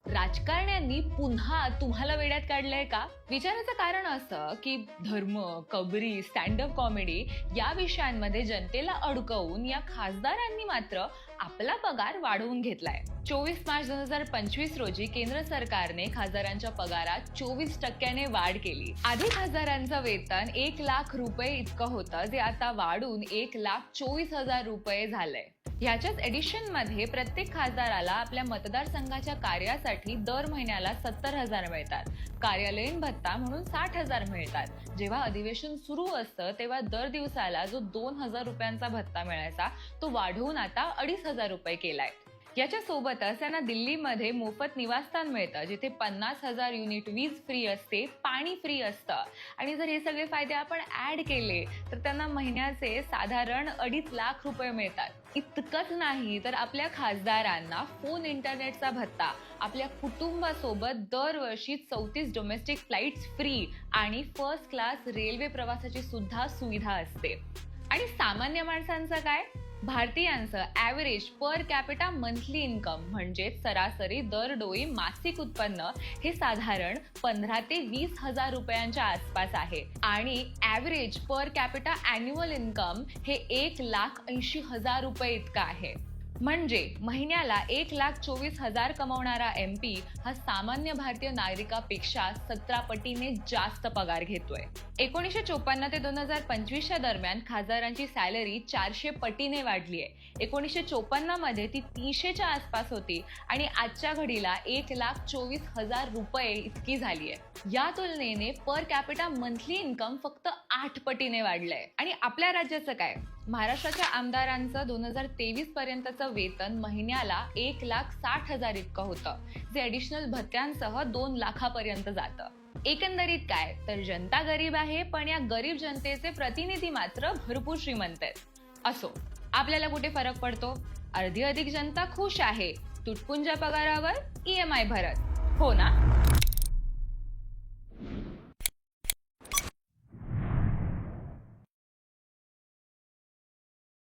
राजकारण्यांनी पुन्हा तुम्हाला वेड्यात काढलंय का? विचाराचं कारण असं की धर्म, कबरी, स्टँडअप कॉमेडी या विषयांमध्ये जनतेला अडकवून या खासदारांनी मात्र आपला पगार वाढवून घेतलाय. 24 मार्च 2025 रोजी केंद्र सरकारने खासदारांच्या पगारात 24% वाढ केली. आधी खासदारांचं वेतन 1,00,000 रुपये इतकं होतं, जे आता वाढून 1,24,000 रुपये झालंय. ह्याच्याच एडिशन मध्ये प्रत्येक खासदाराला आपल्या मतदारसंघाच्या कार्यासाठी दर महिन्याला 70,000 मिळतात. कार्यालयीन भत्ता म्हणून 60,000 मिळतात. जेव्हा अधिवेशन सुरू असतं तेव्हा दर दिवसाला जो 2,000 रुपयांचा भत्ता मिळायचा तो वाढवून आता 2,500 रुपये केलाय. याच्या सोबतच त्यांना दिल्लीमध्ये मोफत निवासस्थान मिळतं, जिथे 50,000 युनिट वीज फ्री असते, पाणी फ्री असतं. आणि जर हे सगळे फायदे आपण ऍड केले तर त्यांना महिन्याचे साधारण 2.5 लाख रुपये मिळतात. इतकंच नाही तर आपल्या खासदारांना फोन इंटरनेटचा भत्ता, आपल्या कुटुंबासोबत दरवर्षी 34 डोमेस्टिक फ्लाइट्स फ्री आणि फर्स्ट क्लास रेल्वे प्रवासाची सुद्धा सुविधा असते. आणि सामान्य माणसांचं काय? भारतीयांचं average per capita monthly income म्हणजे सरासरी दरडोई मासिक उत्पन्न हे साधारण 15 ते 20,000 रुपयांच्या आसपास आहे. आणि average per capita annual income हे 1,80,000 रुपये इतकं आहे. म्हणजे महिन्याला 1,24,000 कमवणारा MP हा सामान्य भारतीय नागरिकापेक्षा 17 पटीने जास्त पगार घेतोय. 1954 ते 2025 दरम्यान खासदारांची सॅलरी 400 पटीने वाढली आहे. 1954 मध्ये ती 300च्या आसपास होती आणि आजच्या घडीला 1,24,000 रुपये इतकी झाली आहे. या तुलनेने पर कॅपिटा मंथली इन्कम फक्त 8 पटीने वाढलंय. आणि आपल्या राज्याचं काय? महाराष्ट्राच्या आमदारांचं 2023 पर्यंतचं वेतन महिन्याला 1,60,000 इतकं होतं, जे ॲडिशनल भत्त्यांसह 2 लाखापर्यंत जातं. एकंदरीत काय तर जनता गरीब आहे, पण या गरीब जनतेचे प्रतिनिधी मात्र भरपूर श्रीमंत आहेत. असो, आपल्याला कुठे फरक पडतो? अर्धी अधिक जनता खुश आहे तुटपुंज्या पगारावर EMI भरत, हो ना?